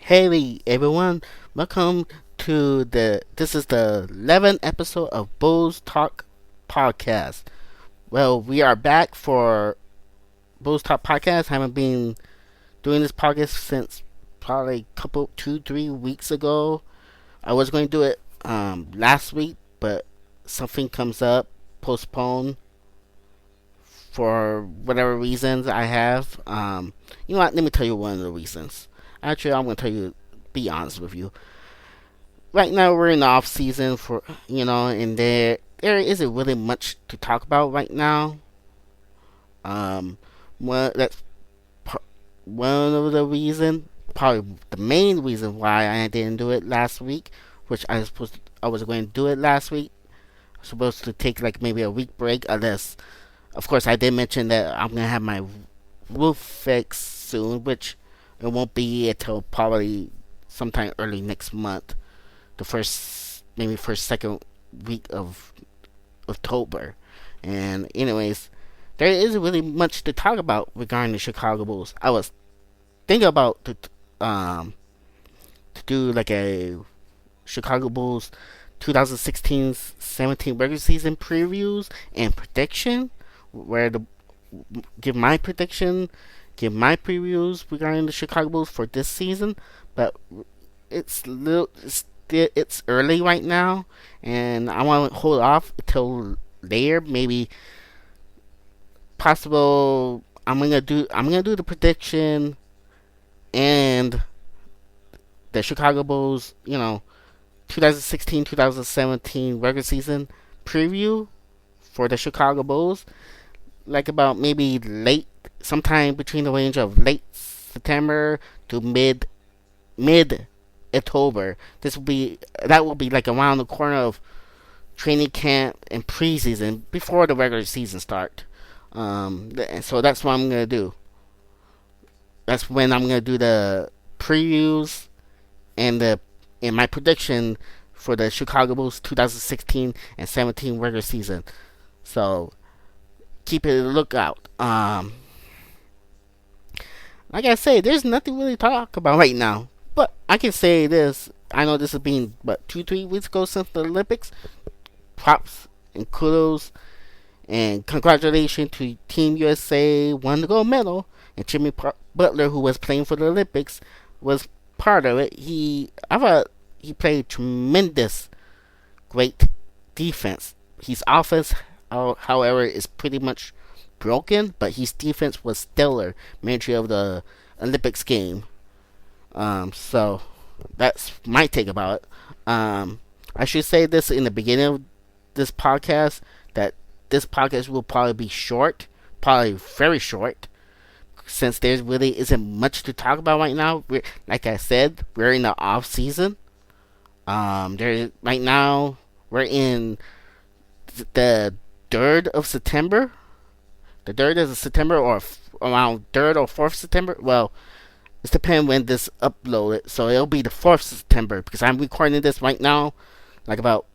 Hey everyone, welcome to this is the 11th episode of Bulls Talk Podcast. Well, we are back for Bulls Talk Podcast. Haven't been doing this podcast since probably a couple 2-3 weeks ago. I was going to do it last week, but something comes up, postponed for whatever reasons I have. You know what? Let me tell you one of the reasons. Actually, I'm going to tell you, be honest with you. Right now, we're in the off season for, and there isn't really much to talk about right now. Um, that's one of the reason, probably the main reason why I didn't do it last week, which I was going to do it last week. I was supposed to take like maybe a week break, unless, of course, I did mention that I'm gonna have my roof fixed soon, which it won't be until probably sometime early next month, the first second week of October. And anyways, there isn't really much to talk about regarding the Chicago Bulls. I was thinking about to do like a Chicago Bulls 2016-17 regular season previews and prediction, where the give my prediction, give my previews regarding the Chicago Bulls for this season. But it's early right now, and I want to hold off until later. Maybe possible. I'm gonna do the prediction and the Chicago Bulls. 2016-2017 regular season preview for the Chicago Bulls, like about maybe sometime between the range of late September to mid October. That will be like around the corner of training camp and preseason before the regular season start. And so that's what I'm gonna do. That's when I'm gonna do the previews and the and my prediction for the Chicago Bulls 2016 and 17 regular season. So keep it a lookout. Like I say, there's nothing really to talk about right now. But I can say this. I know this has been, 2-3 weeks ago since the Olympics. Props and kudos and congratulations to Team USA won the gold medal. And Jimmy Butler, who was playing for the Olympics, was part of it. I thought he played tremendous, great defense. His offense, however, is pretty much broken, but his defense was stellar. Majority of the Olympics game. So that's my take about it. I should say this in the beginning of this podcast, that this podcast will probably be short, probably very short, since there really isn't much to talk about right now. Like I said, we're in the off season. Right now we're in the 3rd of September. The 3rd of September, or around 3rd or 4th September. Well, it depends when this uploaded, so it'll be the 4th September because I'm recording this right now, like about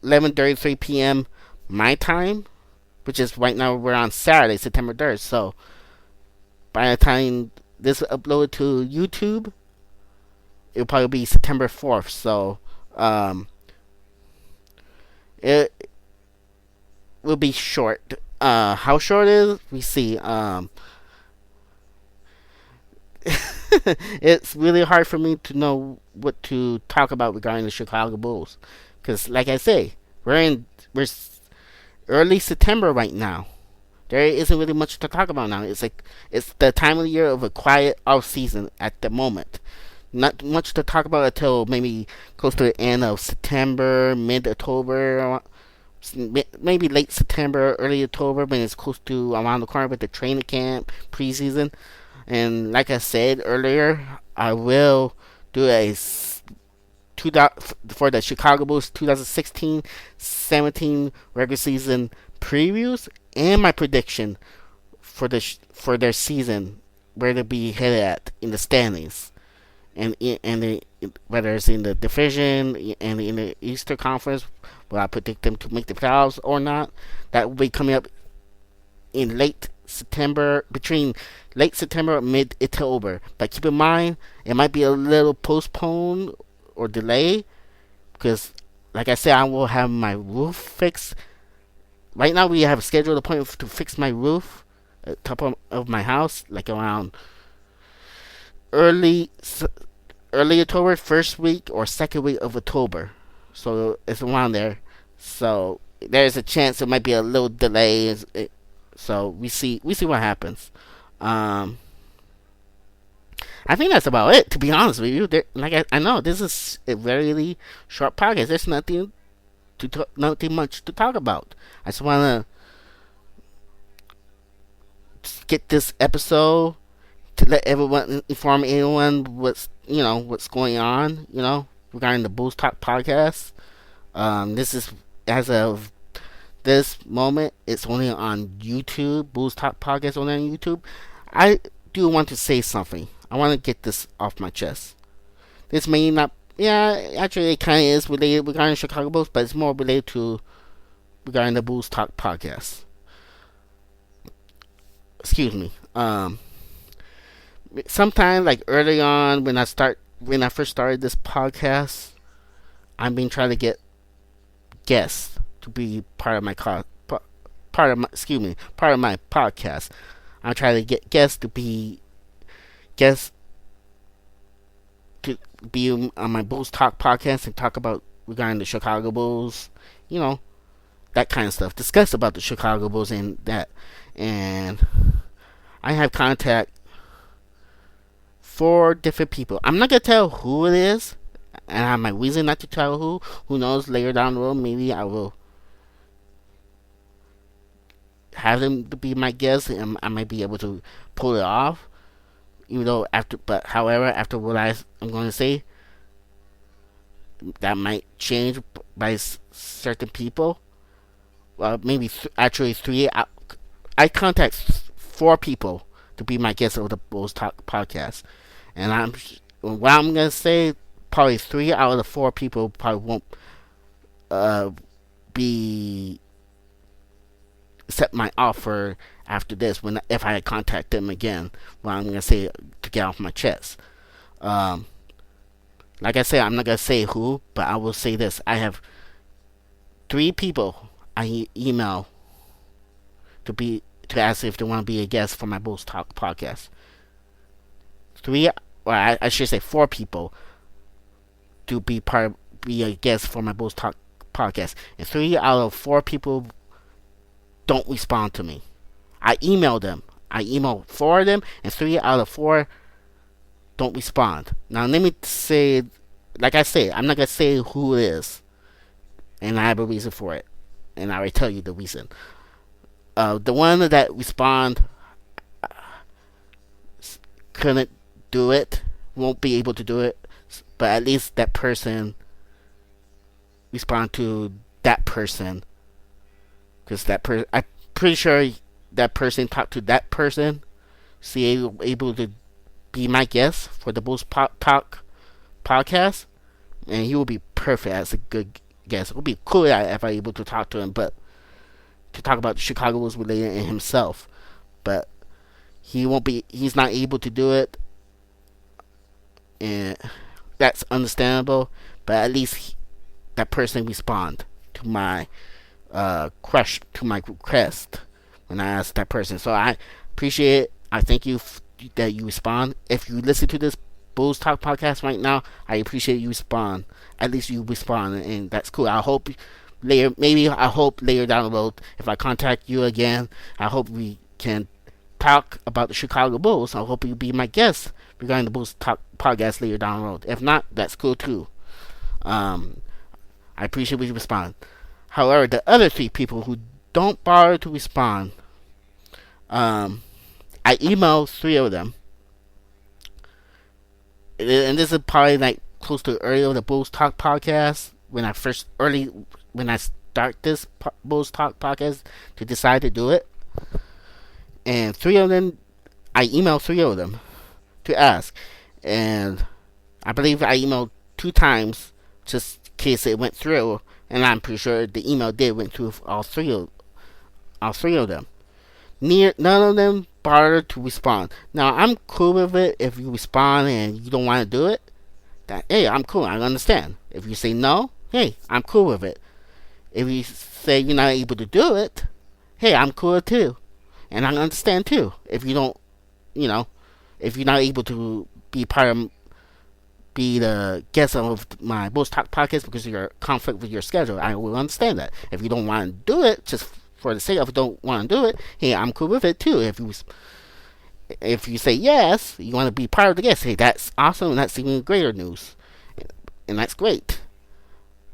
11:33 p.m. my time, which is right now we're on Saturday, September 3rd. So by the time this is uploaded to YouTube, it'll probably be September 4th. So it will be short. How short it is, we see. It's really hard for me to know what to talk about regarding the Chicago Bulls, because, like I say, we're early September right now. There isn't really much to talk about now. It's the time of the year of a quiet off season at the moment. Not much to talk about until maybe close to the end of September, mid October, maybe late September, early October, when it's close to around the corner with the training camp, preseason. And like I said earlier, I will do for the Chicago Bulls 2016-17 regular season previews and my prediction for their season, where they'll be headed at in the standings, whether it's in the division and in the Eastern Conference, will I predict them to make the playoffs or not? That will be coming up in late September, between late September and mid October. But keep in mind, it might be a little postponed or delay because, like I said, I will have my roof fixed. Right now, we have a scheduled appointment to fix my roof at the top of my house, like around early early October, first week or second week of October. So it's around there. So there's a chance it might be a little delay. So we see what happens. Um, I think that's about it. To be honest with you, like I know this is a very short podcast. There's nothing much to talk about. I just want to get this episode to let everyone inform anyone what's going on. Regarding the Bulls Talk podcast. This is as of this moment, it's only on YouTube. Bulls Talk podcast only on YouTube. I do want to say something. I want to get this off my chest. This may not, yeah, actually it kind of is related regarding Chicago Bulls, but it's more related to regarding the Bulls Talk podcast. Excuse me. Sometimes like early on when I first started this podcast, I've been trying to get guests to be part of my podcast. I'm trying to get guests to be on my Bulls Talk podcast and talk about regarding the Chicago Bulls, you know, that kind of stuff. Discuss about the Chicago Bulls and that. And I have contact 4 different people. I'm not gonna tell who it is, and I have my reason not to tell who. Who knows? Later down the road, maybe I will have them to be my guest, and I might be able to pull it off. However, after what I'm going to say, that might change by certain people. Well, maybe actually 3. I contact 4 people to be my guest of the Bulls Talk podcast, and what I'm gonna say, probably 3 out of the 4 people probably won't be accept my offer after this if I contact them again. What I'm gonna say to get off my chest. Um, like I said, I'm not gonna say who, but I will say this: I have 3 people I email to ask if they want to be a guest for my Bulls Talk podcast. 3, or I should say 4 people to be a guest for my Bulls Talk podcast, and 3 out of 4 people don't respond to me. I email them. I email 4 of them, and 3 out of 4 don't respond. Now let me say, like I say, I'm not gonna say who it is, and I have a reason for it, and I will tell you the reason. The one that respond couldn't do it, won't be able to do it, but at least that person respond to that person, because I'm pretty sure that person talked to that person, so able to be my guest for the Bulls Talk podcast, and he will be perfect as a good guest. It would be cool if I able to talk to him, but to talk about the Chicago Bulls related and himself, but he's not able to do it, and that's understandable. But at least that person respond to my to my request when I asked that person. So I appreciate it. I thank you that you respond. If you listen to this Bulls Talk podcast right now, I appreciate you respond. At least you respond, and that's cool. I hope later down the road, if I contact you again, I hope we can talk about the Chicago Bulls. I hope you'll be my guest regarding the Bulls Talk podcast later down the road. If not, that's cool too. I appreciate when you respond. However, the other 3 people who don't bother to respond, I emailed 3 of them, and this is probably like close to early of the Bulls Talk podcast when I start this Bulls Talk podcast to decide to do it. And 3 of them, I emailed 3 of them to ask, and I believe I emailed 2 times just in case it went through, and I'm pretty sure the email did went through all three of them. None of them bother to respond. Now I'm cool with it if you respond and you don't want to do it. Hey, I'm cool. I understand. If you say no, hey, I'm cool with it. If you say you're not able to do it, hey, I'm cool too, and I understand too. If you don't, you know, if you're not able to be the guest of my Bulls Talk podcast because of your conflict with your schedule, I will understand that. If you don't want to do it, just for the sake of don't want to do it, hey, I'm cool with it too. If you say yes, you want to be part of the guest, hey, that's awesome, and that's even greater news, and that's great.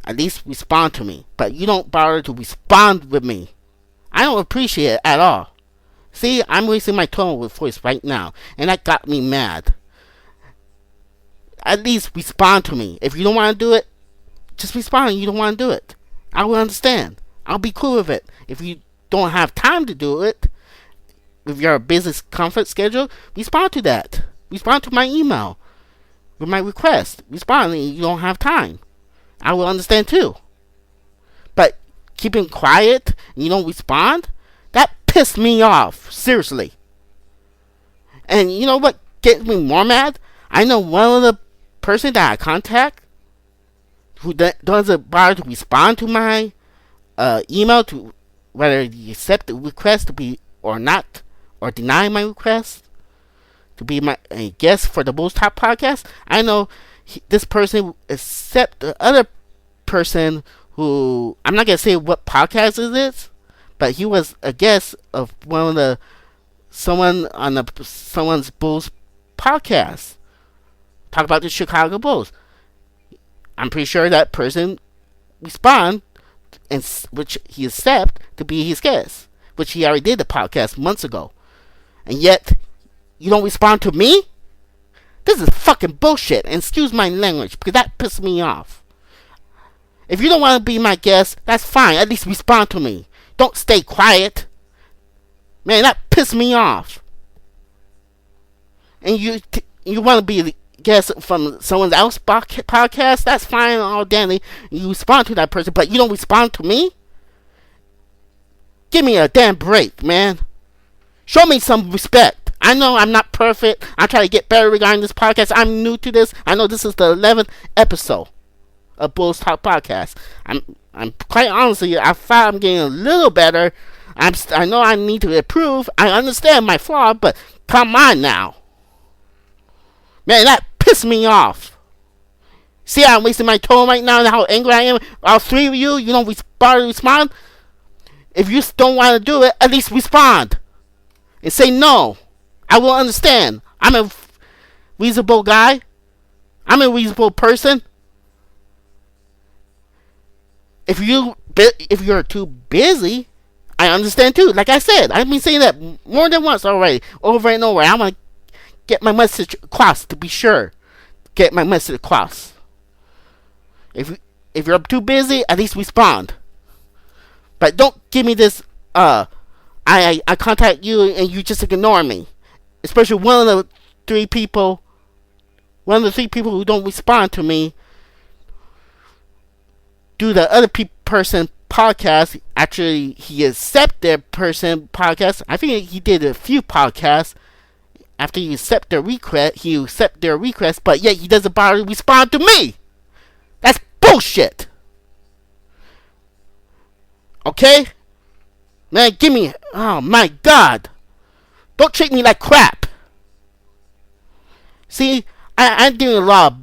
At least respond to me, but you don't bother to respond with me. I don't appreciate it at all. See, I'm wasting my tone with voice right now, and that got me mad. At least respond to me. If you don't want to do it, just respond. You don't want to do it. I will understand. I'll be cool with it. If you don't have time to do it, if you're a business conflict schedule, respond to that. Respond to my email with my request. Respond. You don't have time. I will understand too. But keeping quiet and you don't respond, that pissed me off. Seriously. And you know what gets me more mad? I know one of the person that I contact who doesn't bother to respond to my email to whether you accept the request to be or not, or deny my request to be my guest for the Bulls Talk podcast. I know this person accept the other person who, I'm not gonna say what podcast it is, but he was a guest of someone's Bulls podcast. Talk about the Chicago Bulls. I'm pretty sure that person respond, and which he accept to be his guest, which he already did the podcast months ago, and yet you don't respond to me. This is fucking bullshit. And excuse my language because that pissed me off. If you don't want to be my guest, that's fine. At least respond to me. Don't stay quiet. Man, that pissed me off. And you want to be the guest from someone else's podcast? That's fine, all dandy. You respond to that person, but you don't respond to me? Give me a damn break, man. Show me some respect. I know I'm not perfect. I'm trying to get better regarding this podcast. I'm new to this. I know this is the 11th episode of Bulls Talk Podcast. I'm quite honestly, I thought I'm getting a little better. I know I need to improve. I understand my flaw, but come on now. Man, that pissed me off. See how I'm wasting my tone right now and how angry I am? All three of you, you don't respond. If you don't want to do it, at least respond. And say no. I will understand. I'm a reasonable guy. I'm a reasonable person. If you're too busy, I understand too. Like I said, I've been saying that more than once already, over and over. I want to get my message across, to be sure. Get my message across. If you're too busy, at least respond. But don't give me this, I contact you and you just ignore me. Especially one of the three people who don't respond to me do the other person podcast. Actually, he accept their person podcast. I think he did a few podcasts. After you accept their request, but yet he doesn't bother to respond to me. That's bullshit. Okay? Man, give me... Oh, my God. Don't treat me like crap. See, I'm doing a lot of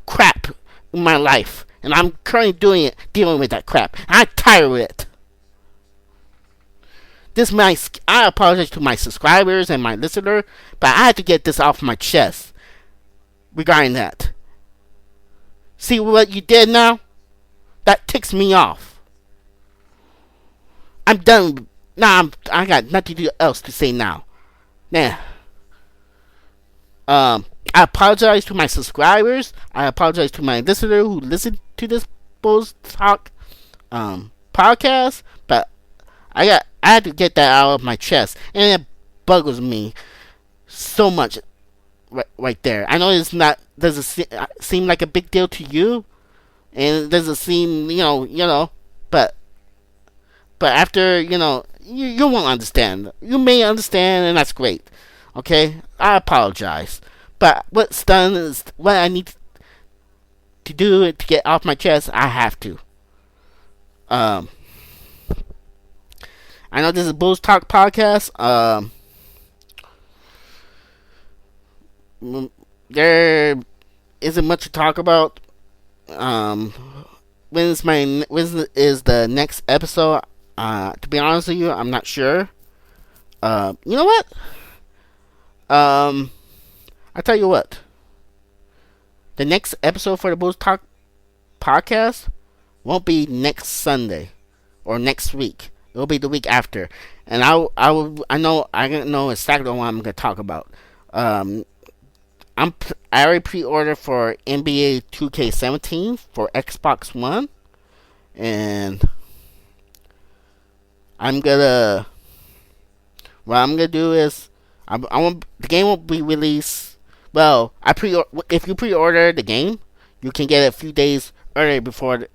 crap in my life. And I'm currently dealing with that crap. I'm tired of it. I apologize to my subscribers and my listener, but I had to get this off my chest regarding that. See what you did now? That ticks me off. I'm done. Now I got nothing else to say now. Nah. I apologize to my subscribers. I apologize to my listener who listened to this Bulls Talk podcast, but I had to get that out of my chest, and it buggles me so much right there. I know it's not doesn't seem like a big deal to you, and it doesn't seem but after you won't understand. You may understand, and that's great. Okay, I apologize, but what's done is what I need to do to get off my chest. I have to. Um, I know this is Bulls Talk podcast. There isn't much to talk about. Um, when is the next episode? To be honest with you, I'm not sure. You know what? I tell you what. The next episode for the Bulls Talk podcast won't be next Sunday or next week. It'll be the week after, and I know exactly what I'm gonna talk about. Um, I already pre-ordered for NBA 2K17 for Xbox One, and I'm gonna what I'm gonna do is I won't the game won't be released. Well, if you pre-order the game, you can get it a few days earlier before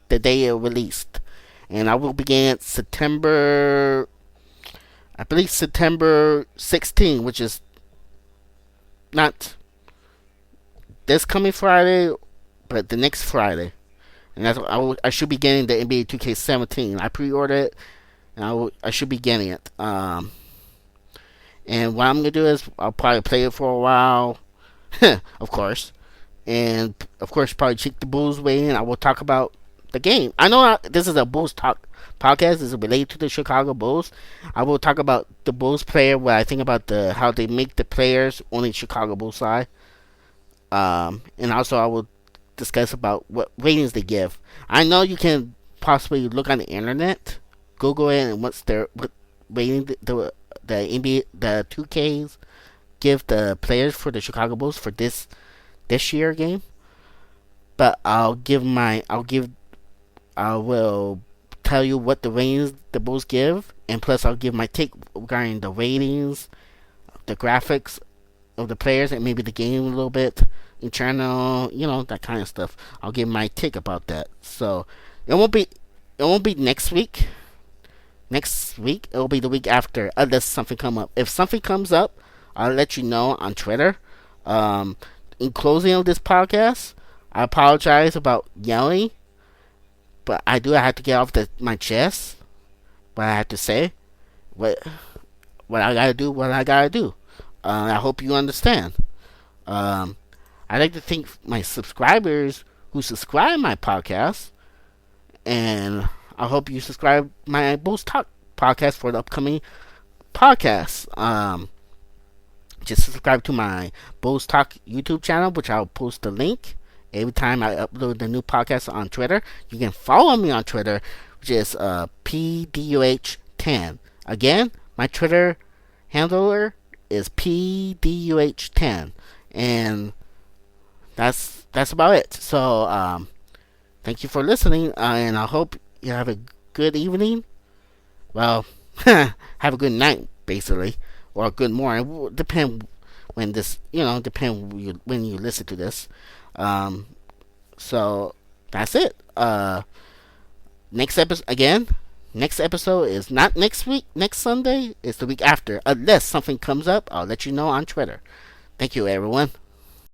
the day it released, and I will begin September. I believe September 16, which is not this coming Friday, but the next Friday, and I should be getting the NBA 2K17. I pre-ordered it, and I should be getting it. And what I'm gonna do is I'll probably play it for a while, of course, and of course probably check the Bulls way, and I will talk about the game. I know this is a Bulls talk podcast. This is related to the Chicago Bulls. I will talk about the Bulls player, what I think about how they make the players on the Chicago Bulls side. And also I will discuss about what ratings they give. I know you can possibly look on the internet, Google it, and what rating the NBA the 2Ks give the players for the Chicago Bulls for this year game. But I will tell you what the ratings the Bulls give, and plus I'll give my take regarding the ratings, the graphics of the players, and maybe the game a little bit, internal, that kind of stuff. I'll give my take about that. So it won't be next week. Next week it'll be the week after, unless something come up. If something comes up, I'll let you know on Twitter. In closing of this podcast, I apologize about yelling, but I have to get off my chest what I have to say, what I gotta do. I hope you understand. I'd like to thank my subscribers who subscribe my podcast, and I hope you subscribe my Bulls Talk podcast for the upcoming podcasts. Just subscribe to my Bulls Talk YouTube channel, which I'll post the link every time I upload the new podcast on Twitter. You can follow me on Twitter, which is PDUH10. Again, my Twitter handler is PDUH10, and that's about it. So thank you for listening, and I hope you have a good evening. Well, have a good night, basically, or a good morning. It will depend when when you listen to this. So that's it. Next episode is not next week, next Sunday. It's the week after. Unless something comes up, I'll let you know on Twitter. Thank you, everyone.